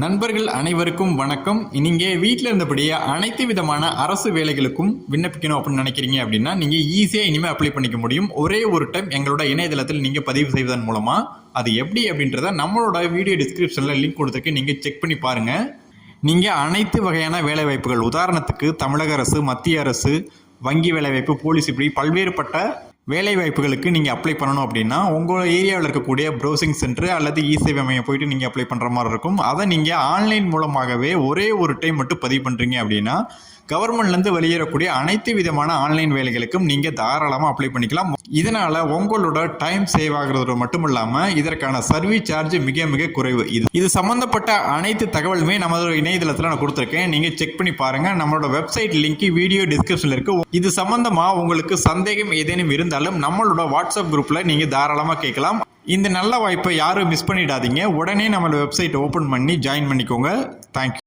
நண்பர்கள் அனைவருக்கும் வணக்கம். நீங்கள் வீட்டில் இருந்தபடியே அனைத்து விதமான அரசு வேலைகளுக்கும் விண்ணப்பிக்கணும் அப்படின்னு நினைக்கிறீங்க அப்படின்னா நீங்கள் ஈஸியாக இனிமேல் அப்ளை பண்ணிக்க முடியும். ஒரே ஒரு டைம் எங்களோட இணையதளத்தில் நீங்கள் பதிவு செய்வதன் மூலமாக அது எப்படி அப்படின்றத நம்மளோட வீடியோ டிஸ்கிரிப்ஷனில் லிங்க் கொடுத்துருக்கு, நீங்கள் செக் பண்ணி பாருங்கள். நீங்கள் அனைத்து வகையான வேலைவாய்ப்புகள், உதாரணத்துக்கு தமிழக அரசு, மத்திய அரசு, வங்கி வேலைவாய்ப்பு, போலீஸ், இப்படி பல்வேறுபட்ட வேலை வாய்ப்புகளுக்கு நீங்கள் அப்ளை பண்ணணும் அப்படின்னா உங்கள் ஏரியாவில் இருக்கக்கூடிய ப்ரௌசிங் சென்டர் அல்லது இ-சேவை மையம் போயிட்டு நீங்கள் அப்ளை பண்ணுற மாதிரி இருக்கும். அதை நீங்கள் ஆன்லைன் மூலமாகவே ஒரே ஒரு டைம் மட்டும் பதிவு பண்ணுறீங்க அப்படின்னா கவர்மெண்ட்லேருந்து வெளியேறக்கூடிய அனைத்து விதமான ஆன்லைன் வேலைகளுக்கும் நீங்கள் தாராளமாக அப்ளை பண்ணிக்கலாம். இதனால் உங்களோட டைம் சேவ் ஆகிறது மட்டும் இல்லாமல் இதற்கான சர்வீஸ் சார்ஜ் மிக மிக குறைவு. இது சம்மந்தப்பட்ட அனைத்து தகவலுமே நம்மளோட இணையதளத்தில் நான் கொடுத்துருக்கேன், நீங்கள் செக் பண்ணி பாருங்கள். நம்மளோட வெப்சைட் லிங்க் வீடியோ டிஸ்கிரிப்ஷனில் இருக்குது. இது சம்மந்தமாக உங்களுக்கு சந்தேகம் ஏதேனும் இருந்தாலும் நம்மளோட வாட்ஸ்அப் குரூப்பில் நீங்கள் தாராளமாக கேட்கலாம். இந்த நல்ல வாய்ப்பை யாரும் மிஸ் பண்ணிடாதீங்க. உடனே நம்மளோட வெப்சைட் ஓப்பன் பண்ணி ஜாயின் பண்ணிக்கோங்க. தேங்க்யூ.